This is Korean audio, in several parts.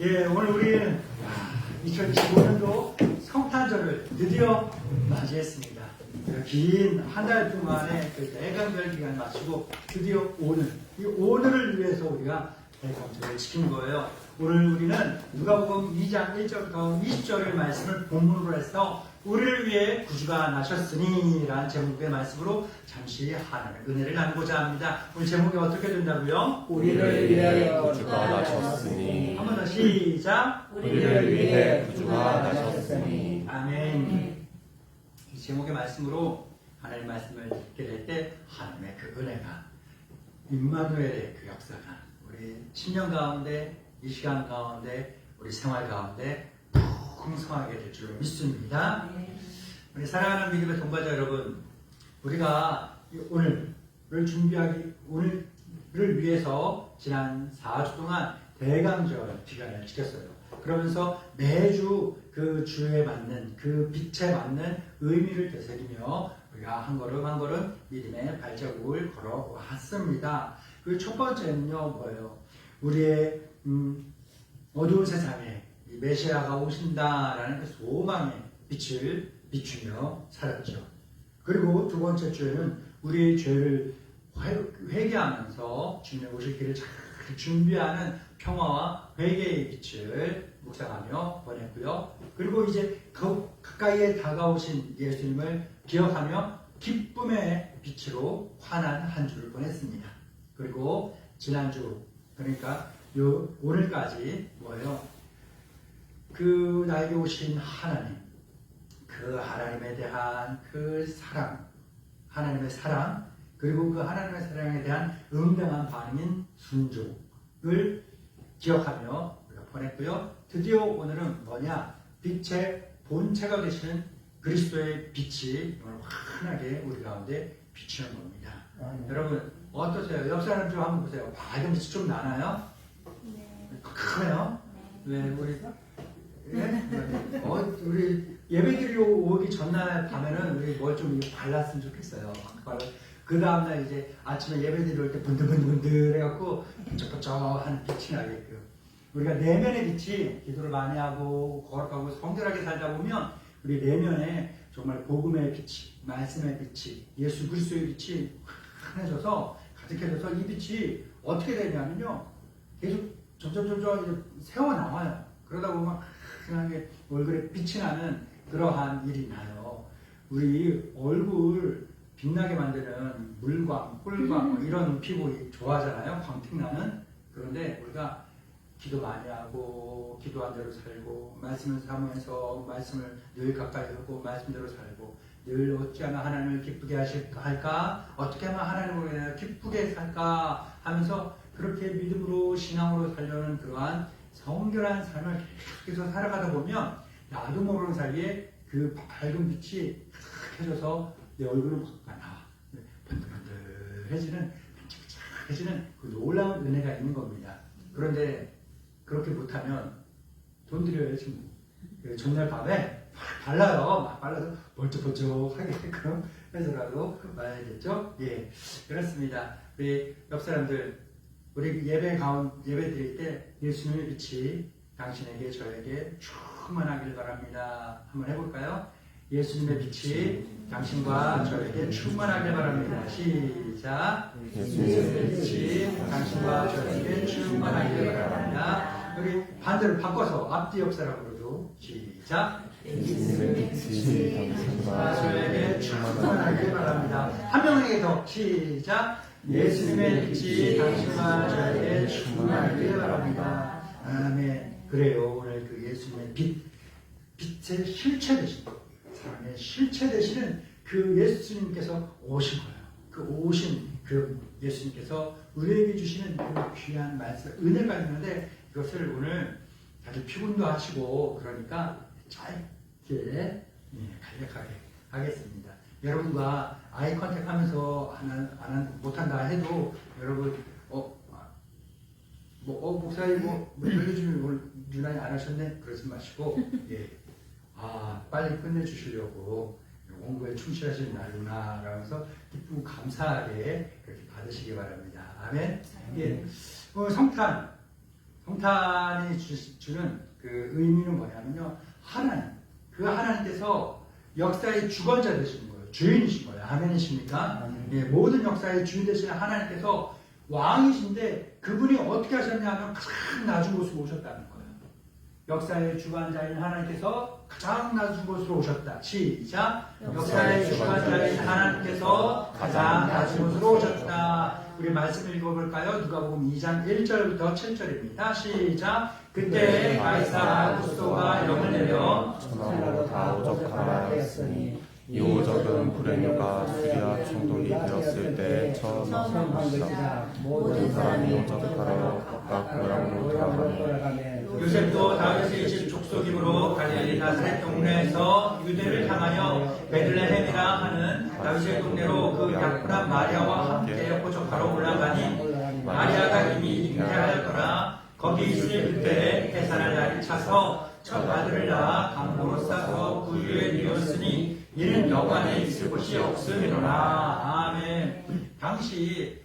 예, 오늘 우리는 2025년도 성탄절을 드디어 맞이했습니다. 긴 한 달 동안의 그 대강절 기간을 마치고 드디어 이 오늘을 위해서 우리가 대강절을 지킨 거예요. 오늘 우리는 누가복음 2장 1절부터 20절의 말씀을 본문으로 해서 우리를 위해 구주가 나셨으니 라는 제목의 말씀으로 잠시 하나님의 은혜를 나누고자 합니다. 오늘 제목이 어떻게 된다고요? 우리를 위하여 구주가 나셨으니. 한 번 더 시작. 우리를 위해 구주가 나셨으니. 아멘. 이 제목의 말씀으로 하나님의 말씀을 듣게 될 때 하나님의 그 은혜가 임마누엘의 그 역사가 우리 10년 가운데 이 시간 가운데 우리 생활 가운데 풍성하게 될 줄로 믿습니다. 우리 사랑하는 믿음의 동반자 여러분, 우리가 오늘을 위해서 지난 4주 동안 대강절 기간을 지켰어요. 그러면서 매주 그 주에 맞는 그 빛에 맞는 의미를 되새기며 우리가 한 걸음 한 걸음 믿음의 발자국을 걸어왔습니다. 그 첫 번째는요, 뭐예요? 우리의 어두운 세상에 이 메시아가 오신다라는 그 소망의 빛을 비추며 살았죠. 그리고 두 번째 주에는 우리의 죄를 회개하면서 주님의 오실 길을 잘 준비하는 평화와 회개의 빛을 묵상하며 보냈고요. 그리고 이제 가까이에 다가오신 예수님을 기억하며 기쁨의 빛으로 환한 한 주를 보냈습니다. 그리고 지난주, 그러니까 오늘까지 뭐예요? 그 나에게 오신 하나님, 그 하나님에 대한 그 사랑, 하나님의 사랑, 그리고 그 하나님의 사랑에 대한 응당한 반응인 순종을 기억하며 우리가 보냈고요. 드디어 오늘은 뭐냐? 빛의 본체가 되시는 그리스도의 빛이 오늘 환하게 우리 가운데 비치는 겁니다. 여러분 어떠세요? 옆 사람 좀 한번 보세요. 밝은 빛이 좀 나나요? 네. 크네요. 왜 우리 우리 예배드리러 오기 전날 밤에는 우리 뭘 좀 발랐으면 좋겠어요. 그 다음날 이제 아침에 예배드리러 올 때 분들분들 해갖고 번쩍번쩍한 빛이 나게끔 우리가 내면의 빛이 기도를 많이 하고 거룩하고 성결하게 살다 보면 우리 내면에 정말 복음의 빛이, 말씀의 빛이, 예수 그리스도의 빛이 환해져서 가득해져서 이 빛이 어떻게 되냐면요, 계속 점점 새어 나와요. 그러다 보면 환하게 얼굴에 빛이 나는 그러한 일이 나요. 우리 얼굴 빛나게 만드는 물광, 꿀광 이런 피부 좋아하잖아요. 광택나는. 그런데 우리가 기도 많이 하고 기도한 대로 살고 말씀을 사모해서 말씀을 늘 가까이 하고 말씀대로 살고 늘 어찌하면 하나님을 기쁘게 할까? 어떻게 하면 하나님을 기쁘게 살까? 하면서 그렇게 믿음으로 신앙으로 살려는 그러한 성결한 삶을 계속해서 살아가다 보면 나도 모르는 사이에 그 밝은 빛이 켜져서 내 얼굴은 확 나와. 번들번들해지는, 반짝반짝해지는 그 놀라운 은혜가 있는 겁니다. 그런데 그렇게 못하면 돈 들여요, 지금. 전날 밤에 발라요. 막 발라서 번쩍번쩍하게 그럼 해서라도 봐야겠죠? 예, 그렇습니다. 우리 옆 사람들, 우리 예배 드릴 때 예수님의 빛이 당신에게 저에게 충만하길 바랍니다. 한번 해볼까요? 예수님의 빛이 당신과 저에게 충만하길 바랍니다. 시작. 예수님의 빛이 당신과 저에게 충만하길 바랍니다. 우리 반대로 바꿔서 앞뒤 옆 사람으로도 시작. 예수님의 빛이 당신과 저에게 충만하길 바랍니다. 한 명에게 더 시작. 예수님의 빛이 당신과 저에게 충만하길 바랍니다. 아멘. 그래요. 오늘 그 예수님의 빛의 실체 되신 사랑의 실체 되시는 그 예수님께서 오신 거예요. 그 오신 그 예수님께서 우리에게 주시는 그 귀한 말씀, 은혜가 있는데 이것을 오늘 다들 피곤도 하시고 그러니까 짧게 간략하게 하겠습니다. 여러분과 아이 컨택 하면서 못한다 해도 여러분 목사님 요즘 오늘 유난히 안 하셨네? 그러지 마시고 빨리 끝내주시려고 원고에 충실하시는 날구나 라면서 기쁘고 감사하게 그렇게 받으시기 바랍니다. 아멘. 예. 성탄 성탄이 주는 그 의미는 뭐냐면요. 하나님, 그 하나님께서 역사의 주관자 되시는 거예요. 주인이신 거예요. 아멘이십니까? 예, 모든 역사의 주인 되시는 하나님께서 왕이신데 그분이 어떻게 하셨냐면 가장 낮은 곳으로 오셨다는 거예요. 역사의 주관자인 하나님께서 가장 낮은 곳으로 오셨다. 시작. 역사의 주관자인 하나님께서 가장 낮은 곳으로 오셨다. 우리 말씀 읽어볼까요? 누가복음 2장 1절부터 7절입니다. 시작. 그때 가이사 아구스토가 영을 내려 천하로 다 오적하라 하였으니 이 오적은 불행류가 수리와 총독이 되었을 때 처음 한 것이다. 모든 사람이 오적하러 각각 고향으로 돌아가며 요셉도 다윗의 집 족속이므로 갈릴리 나사렛 동네에서 유대를 향하여 베들레헴이라 하는 다윗의 동네로 그 약혼한 마리아와 함께 호적하러 올라가니 마리아가 이미 잉태하였더라. 거기 있을 그때 계산할 날이 차서 첫 아들을 낳아 강보로 싸서 구유에 누웠으니 이는 여관에 있을 곳이 없음이로라. 아멘. 당시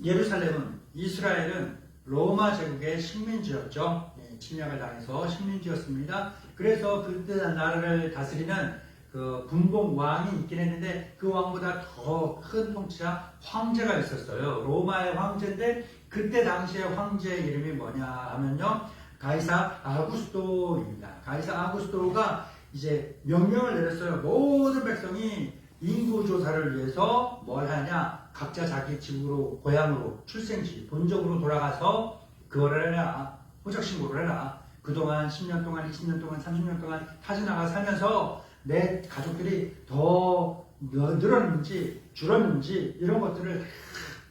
예루살렘은, 이스라엘은 로마 제국의 식민지였죠. 침략을 당해서 식민지였습니다. 그래서 그때 나라를 다스리는 그 분봉 왕이 있긴 했는데 그 왕보다 더 큰 통치자 황제가 있었어요. 로마의 황제인데 그때 당시의 황제의 이름이 뭐냐 하면요. 가이사 아구스토입니다. 가이사 아구스토가 이제 명령을 내렸어요. 모든 백성이 인구 조사를 위해서 뭘 하냐? 각자 자기 집으로, 고향으로, 출생지, 본적으로 돌아가서 그거를 해라. 호적 신고를 해라. 그동안 10년 동안, 20년 동안, 30년 동안 타지나가 살면서 내 가족들이 더 늘었는지 줄었는지 이런 것들을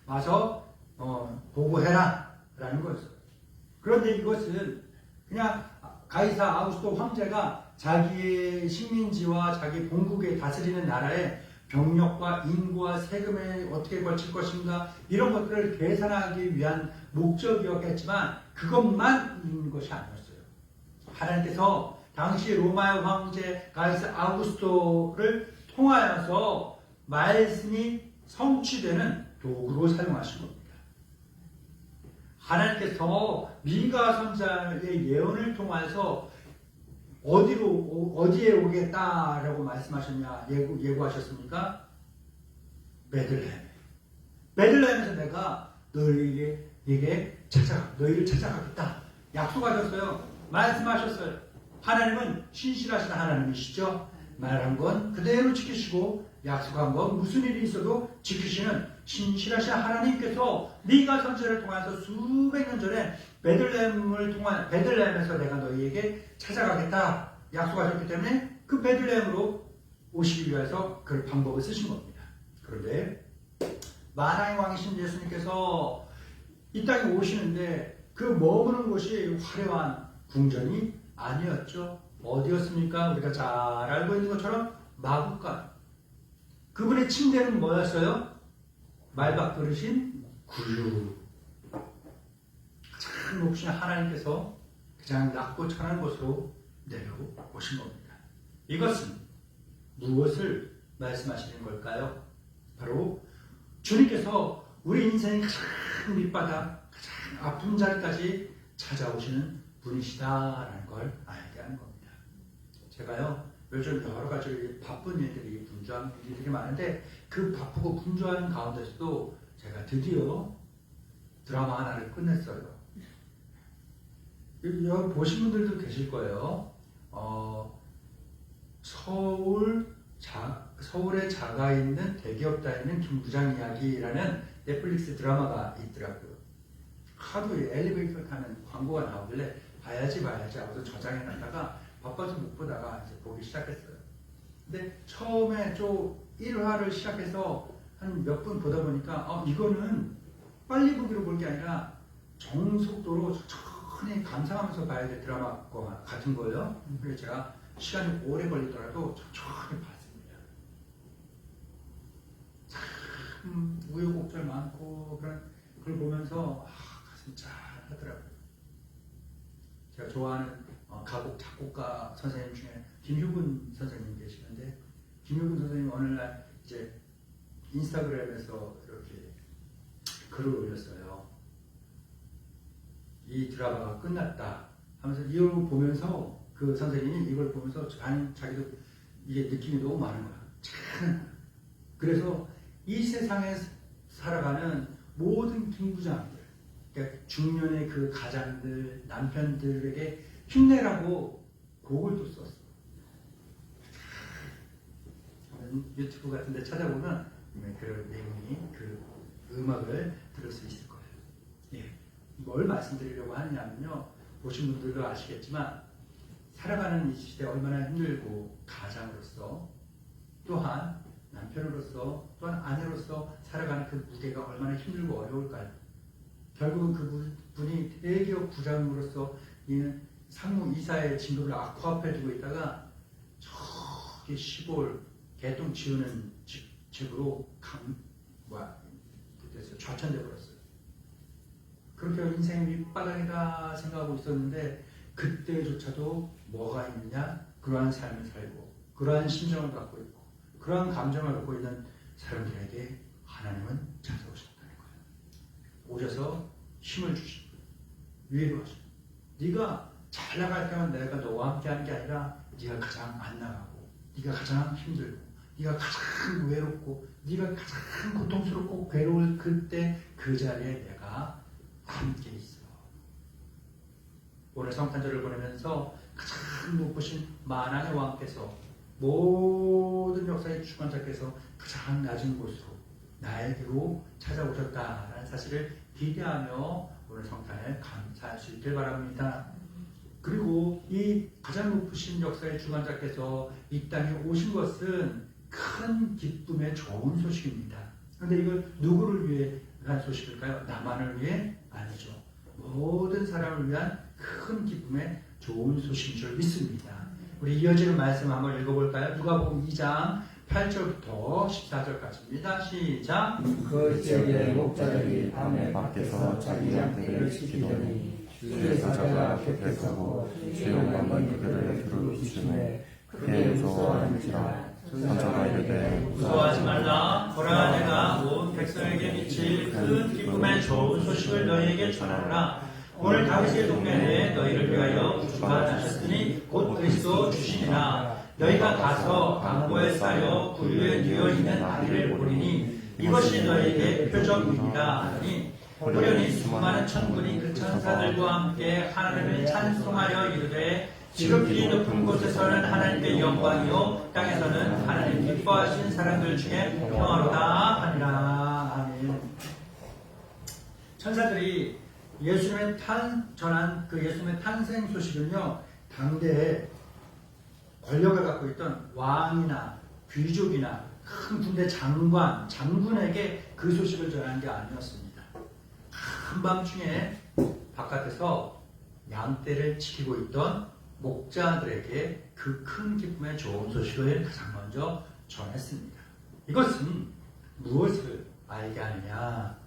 와서 보고해라 라는 거였어요. 그런데 이것은 그냥 가이사 아우구스토 황제가 자기의 식민지와 자기 본국에 다스리는 나라의 병력과 인구와 세금에 어떻게 걸칠 것인가 이런 것들을 계산하기 위한 목적이었겠지만 그것만 있는 것이 아니었어요. 하나님께서 당시 로마의 황제 가이사 아우구스토를 통하여서 말씀이 성취되는 도구로 사용하신 겁니다. 하나님께서 미가 선자의 예언을 통해서 어디에 오겠다라고 말씀하셨냐, 예고하셨습니까? 베들레헴에서 내가 너희를 찾아가겠다. 약속하셨어요. 말씀하셨어요. 하나님은 신실하신 하나님이시죠. 말한 건 그대로 지키시고 약속한 건 무슨 일이 있어도 지키시는 신실하신 하나님께서 미가 선지자를 통해서 수백 년 전에 베들레헴에서 내가 너희에게 찾아가겠다 약속하셨기 때문에 그 베들레헴으로 오시기 위해서 그 방법을 쓰신 겁니다. 그런데 만왕의 왕이신 예수님께서 이 땅에 오시는데 그 머무는 곳이 화려한 궁전이 아니었죠. 어디였습니까? 우리가 잘 알고 있는 것처럼 마구간. 그분의 침대는 뭐였어요? 말밥그릇인 구유. 가장 높으신 하나님께서 가장 낮고 천한 곳으로 내려오신 겁니다. 이것은 무엇을 말씀하시는 걸까요? 바로 주님께서 우리 인생의 가장 밑바닥, 가장 아픈 자리까지 찾아오시는 분이시다라는 걸 알게 하는 겁니다. 제가요, 요즘 여러 가지 바쁜 일들이, 분주한 일들이 많은데 그 바쁘고 분주한 가운데서도 제가 드디어 드라마 하나를 끝냈어요. 여기 보신 분들도 계실 거예요. 서울에 자가 있는 대기업다에 있는 김부장 이야기라는 넷플릭스 드라마가 있더라고요. 하도 엘리베이터 타는 광고가 나오길래 봐야지 하고서 저장해놨다가 바빠서 못 보다가 이제 보기 시작했어요. 근데 처음에 1화를 시작해서 한 몇 분 보다 보니까 이거는 빨리 보기로 볼 게 아니라 정속도로 천천히 감상하면서 봐야 될 드라마 같은 거예요. 그래서 제가 시간이 오래 걸리더라도 천천히 봤습니다. 참 우여곡절 많고 그런 걸 보면서 가슴이 짠하더라고요. 제가 좋아하는 가곡 작곡가 선생님 중에 김효근 선생님 계시는데 김효근 선생님 어느 날 이제 인스타그램에서 이렇게 글을 올렸어요. 이 드라마가 끝났다 하면서 이걸 보면서 그 선생님이 이걸 보면서 자기도 이게 느낌이 너무 많은 거야. 참. 그래서 이 세상에 살아가는 모든 김부장들, 그러니까 중년의 그 가장들, 남편들에게 힘내라고 곡을 또 썼어. 유튜브 같은 데 찾아보면 그런 내용이 그 음악을 들을 수 있을 거예요. 예. 뭘 말씀드리려고 하느냐면요. 보신 분들도 아시겠지만 살아가는 이 시대 얼마나 힘들고 가장으로서 또한 남편으로서 또한 아내로서 살아가는 그 무게가 얼마나 힘들고 어려울까요? 결국은 그분이 대기업 부장으로서 이는 상무 이사의 진급을 코앞에 두고 있다가 저기 시골 개똥 치우는 집으로 그때서 좌천돼 버렸어요. 그렇게 인생이 밑바닥이다 생각하고 있었는데 그때조차도 뭐가 있느냐? 그러한 삶을 살고 그러한 심정을 갖고 있고 그러한 감정을 갖고 있는 사람들에게 하나님은 찾아오셨다는 거예요. 오셔서 힘을 주시고 위로하시고 네가 잘 나갈 때만 내가 너와 함께 하는 게 아니라 네가 가장 안 나가고 네가 가장 힘들고 네가 가장 외롭고 네가 가장 고통스럽고 괴로울 그때 그 자리에 내가 함께 있어. 오늘 성탄절을 보내면서 가장 높으신 만왕의 왕께서 모든 역사의 주관자께서 가장 낮은 곳으로 나에게로 찾아오셨다라는 사실을 기대하며 오늘 성탄을 감사할 수 있길 바랍니다. 그리고 이 가장 높으신 역사의 주관자께서 이 땅에 오신 것은 큰 기쁨의 좋은 소식입니다. 그런데 이걸 누구를 위해 한 소식일까요? 나만을 위해? 아니죠. 모든 사람을 위한 큰 기쁨의 좋은 소식인 줄 믿습니다. 우리 이어지는 말씀 한번 읽어볼까요? 누가복음 2장 8절부터 14절까지입니다. 시작. 그 지역의 목자들이 밤에 밖에서 자기 양떼를 지키더니 주의 사자가 곁에 서고 주의 영광이 그들을 두루비추매 크게 무서워하는지라. 선자가 이르되 무서워하지 말라. 보라, 내가 온 백성에게 미칠 큰 기쁨의 좋은 소식을 너희에게 전하노라. 오늘 다윗의 동네에 너희를 위하여 구주가 나셨으니 곧 그리스도 주시니라. 너희가 가서 강보에 쌓여 구유에 뉘어 있는 아기를 보리니 이것이 너희에게 표적이니라 하니 호련히 수많은 천군이 그 천사들과 함께 하나님을 찬송하여 이르되 지극히 높은 곳에서는 하나님께 영광이요 땅에서는 하나님 기뻐하신 사람들 중에 평화로다 하니라. 아멘. 천사들이 예수님의 전한 그 예수님의 탄생 소식은요, 당대에 권력을 갖고 있던 왕이나 귀족이나 큰 군대 장군에게 그 소식을 전한 게 아니었습니다. 한밤중에 바깥에서 양떼를 지키고 있던 목자들에게 그 큰 기쁨의 좋은 소식을 가장 먼저 전했습니다. 이것은 무엇을 알게 하느냐?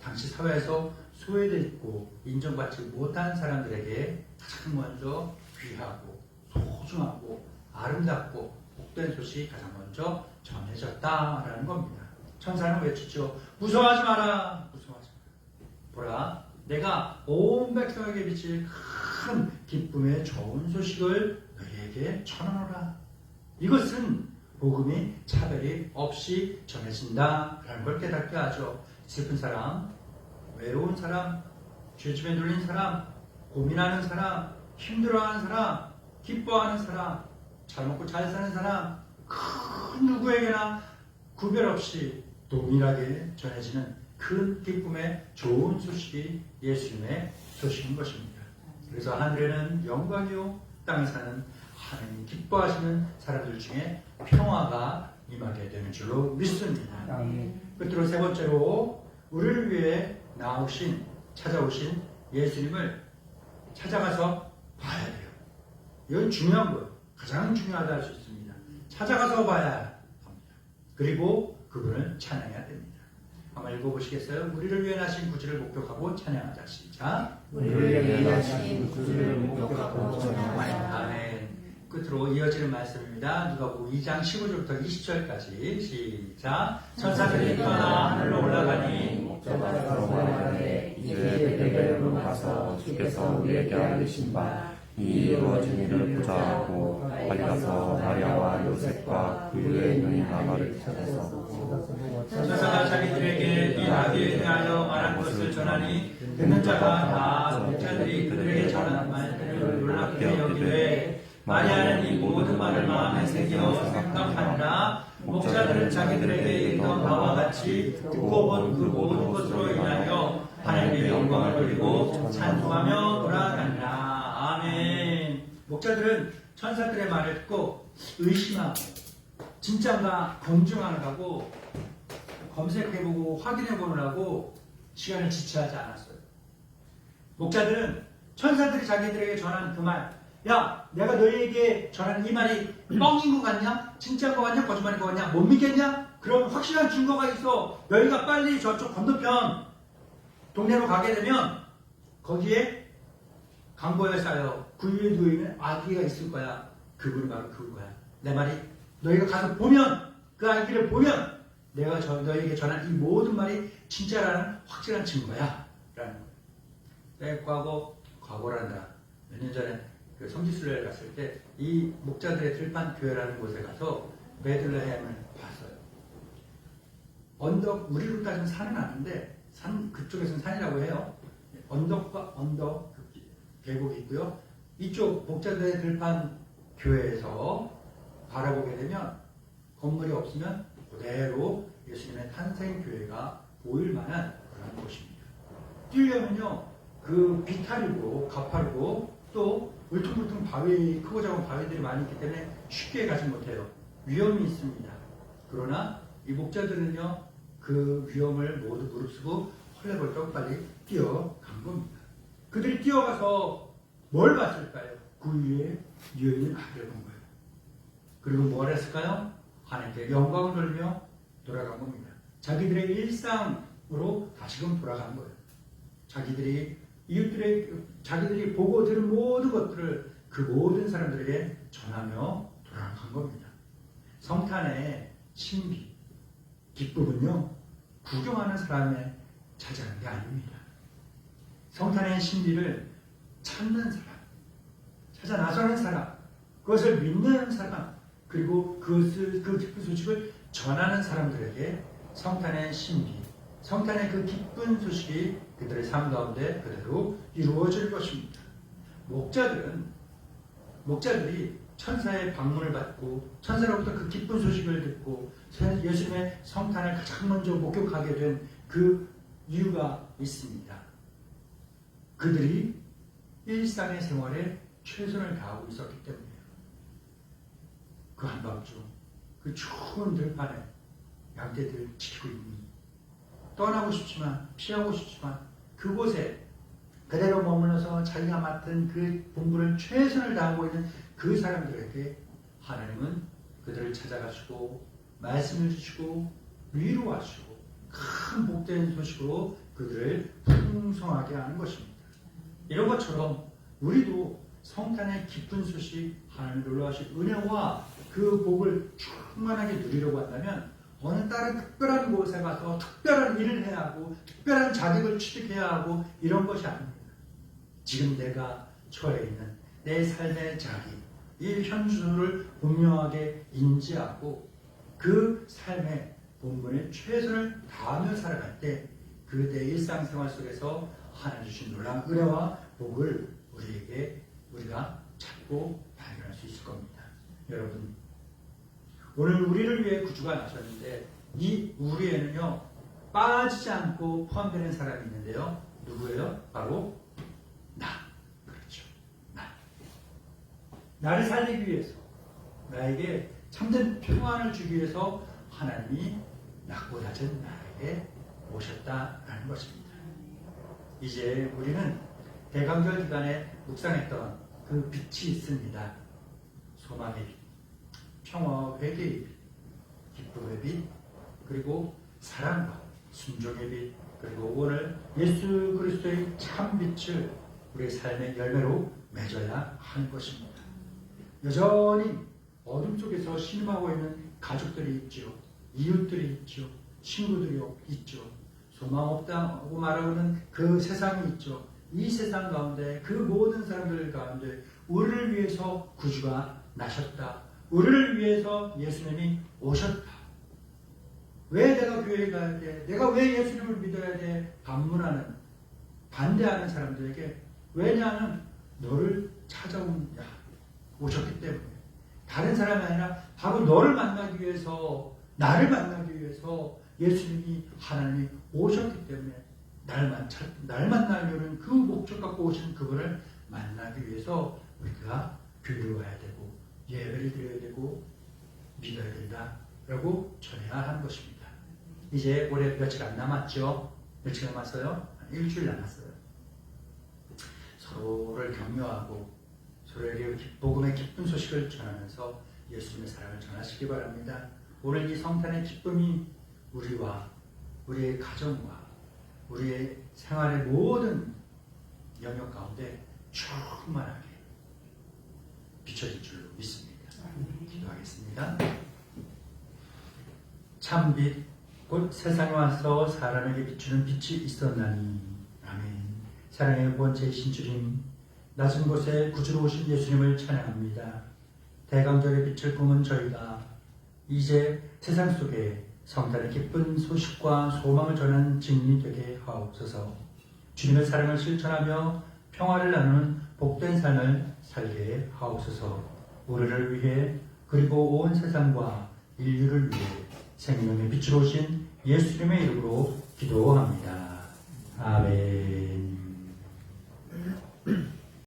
당시 사회에서 소외되고 인정받지 못한 사람들에게 가장 먼저 귀하고 소중하고 아름답고 복된 소식이 가장 먼저 전해졌다라는 겁니다. 천사는 외치죠. 무서워하지 마라. 무서워하지 마라. 보라, 내가 온 백성에게 비칠 큰 기쁨의 좋은 소식을 너희에게 전하노라. 이것은 복음이 차별이 없이 전해진다라는 걸 깨닫게 하죠. 슬픈 사람, 외로운 사람, 죄짐에 눌린 사람, 고민하는 사람, 힘들어하는 사람, 기뻐하는 사람, 잘 먹고 잘 사는 사람, 그 누구에게나 구별 없이 동일하게 전해지는 큰 기쁨의 좋은 소식이 예수님의 소식인 것입니다. 그래서 하늘에는 영광이요 땅에서는 하나님 기뻐하시는 사람들 중에 평화가 임하게 되는 줄로 믿습니다. 끝으로 세 번째로 우리를 위해 찾아오신 예수님을 찾아가서 봐야 돼요. 이건 중요한 거예요. 가장 중요하다 할 수 있습니다. 찾아가서 봐야 합니다. 그리고 그분을 찬양해야 됩니다. 한번 읽어보시겠어요? 우리를 위해 나신 구주를 목격하고 찬양하자. 시작. 우리를 위해 나신 구주를 목격하고 찬양하자. 아멘. 끝으로 이어지는 말씀입니다. 누가복음 2장 15절부터 20절까지 시작. 천사들이 떠나 하늘로 올라가니 목자가 가서 말하되 이제 베들레헴으로 가서 주께서 우리에게 알리신 바 이 이루어진 일을 보자하고 빨리 가서 마리아와 요셉과 그 위에 있는 나가를 찾아서 천사가 자기들에게 이 아기에 대하여 말한 것을 전하니 듣는 자가 다 목자들이 그들에게 전한 말들을 놀랍게 여기되 마리아는 이 모든 말을 마음에 새겨 생각하느라 목자들은 자기들에게 있던 바와 같이 듣고 본 그 모든 것으로 인하여 하나님의 영광을 돌리고 찬송하며 돌아가니라. 아멘. 목자들은 천사들의 말을 듣고 의심하고 진짜인가 검증하느라고 검색해보고 확인해보느라고 시간을 지체하지 않았어요. 목자들은 천사들이 자기들에게 전한 그 말, 야, 내가 너희에게 전하는 이 말이 뻥인 것 같냐? 진짜인 것 같냐? 거짓말인 것 같냐? 못 믿겠냐? 그럼 확실한 증거가 있어. 너희가 빨리 저쪽 건너편 동네로 가게 되면 거기에 강보에 쌓여 그 위에 누워있는 아기가 있을 거야. 그분이 바로 그거야. 내 말이 너희가 가서 보면, 그 아기를 보면 내가 너희에게 전한 이 모든 말이 진짜라는 확실한 증거야. 라는 거예요. 과거란다. 몇 년 전에 그 성지순례를 갔을 때 이 목자들의 들판 교회라는 곳에 가서 베들레헴을 봤어요. 언덕, 우리로 따지면 산은 아닌데 그쪽에서는 산이라고 해요. 언덕과 언덕 계곡이 있고요. 이쪽 목자들의 들판 교회에서 바라보게 되면 건물이 없으면 그대로 예수님의 탄생교회가 보일 만한 그런 곳입니다. 뛰려면요, 그 비탈이고 가파르고 또 울퉁불퉁 바위, 크고 작은 바위들이 많이 있기 때문에 쉽게 가지 못해요. 위험이 있습니다. 그러나 이 목자들은요, 그 위험을 모두 무릅쓰고 헐레벌떡 빨리 뛰어간 겁니다. 그들이 뛰어가서 뭘 봤을까요? 그 위에 누워있는 아기를 본 거예요. 그리고 뭘 했을까요? 하나님께 영광을 돌리며 돌아간 겁니다. 자기들의 일상으로 다시금 돌아간 거예요. 자기들이 보고 들은 모든 것들을 그 모든 사람들에게 전하며 돌아간 겁니다. 성탄의 신비, 기쁨은요, 구경하는 사람에 차지하는 게 아닙니다. 성탄의 신비를 찾는 사람, 찾아 나서는 사람, 그것을 믿는 사람, 그리고 그 기쁜 소식을 전하는 사람들에게 성탄의 신비, 성탄의 그 기쁜 소식이 그들의 삶 가운데 그대로 이루어질 것입니다. 목자들이 천사의 방문을 받고 천사로부터 그 기쁜 소식을 듣고 예수님의 성탄을 가장 먼저 목격하게 된 그 이유가 있습니다. 그들이 일상의 생활에 최선을 다하고 있었기 때문이에요. 그 한밤중 그 추운 들판에 양떼들을 지키고 있니, 떠나고 싶지만 피하고 싶지만 그곳에 그대로 머물러서 자기가 맡은 그 본분을 최선을 다하고 있는 그 사람들에게 하나님은 그들을 찾아가시고 말씀을 주시고 위로하시고 큰 복된 소식으로 그들을 풍성하게 하는 것입니다. 이런 것처럼 우리도 성탄의 기쁜 소식, 하나님의 놀라우신 은혜와 그 복을 충만하게 누리려고 한다면 어느 다른 특별한 곳에 가서 특별한 일을 해야 하고 특별한 자격을 취득해야 하고 이런 것이 아닙니다. 지금 내가 처해 있는 내 삶의 자리, 이 현주를 분명하게 인지하고 그 삶의 본분에 최선을 다하며 살아갈 때 그 내 일상생활 속에서 하나님 주신 놀라운 은혜와 복을 우리가 찾고 발견할 수 있을 겁니다. 여러분, 오늘 우리를 위해 구주가 나셨는데 이 우리에는요, 빠지지 않고 포함되는 사람이 있는데요. 누구예요? 바로 나. 그렇죠. 나를 살리기 위해서, 나에게 참된 평안을 주기 위해서 하나님이 낮고 낮은 나에게 오셨다라는 것입니다. 이제 우리는 대강절 기간에 묵상했던 그 빛이 있습니다. 소망의 빛, 평화와 회개의 빛, 기쁨의 빛, 그리고 사랑과 순종의 빛, 그리고 오늘 예수 그리스도의 참 빛을 우리의 삶의 열매로 맺어야 하는 것입니다. 여전히 어둠 속에서 신음하고 있는 가족들이 있죠. 이웃들이 있죠. 친구들이 있죠. 소망 없다고 말하고는 그 세상이 있죠. 이 세상 가운데 그 모든 사람들 가운데 우리를 위해서 구주가 나셨다. 우리를 위해서 예수님이 오셨다. 왜 내가 교회에 가야 돼? 내가 왜 예수님을 믿어야 돼? 반문하는, 반대하는 사람들에게, 왜냐하면 너를 오셨기 때문에. 다른 사람이 아니라 바로 너를 만나기 위해서, 나를 만나기 위해서 예수님이, 하나님이 오셨기 때문에 날 만나려는 그 목적 갖고 오신 그분을 만나기 위해서 우리가 교회로 가야 되고 예배를 드려야 되고 믿어야 된다라고 전해야 하는 것입니다. 이제 올해 며칠 안 남았죠? 며칠 남았어요? 한 일주일 남았어요. 서로를 격려하고 서로에게 복음의 기쁜 소식을 전하면서 예수님의 사랑을 전하시기 바랍니다. 오늘 이 성탄의 기쁨이 우리와 우리의 가정과 우리의 생활의 모든 영역 가운데 충만하게 비춰질 줄로 믿습니다. 기도하겠습니다. 참빛 곧 세상에 와서 사람에게 비추는 빛이 있었나니. 아멘. 사랑의 번째이신 주님, 낮은 곳에 구주로 오신 예수님을 찬양합니다. 대강절의 빛을 품은 저희가 이제 세상 속에 성탄의 기쁜 소식과 소망을 전하는 증인이 되게 하옵소서. 주님의 사랑을 실천하며 평화를 나누는 복된 삶을 살게 하옵소서. 우리를 위해 그리고 온 세상과 인류를 위해 생명의 빛으로 오신 예수님의 이름으로 기도합니다. 아멘.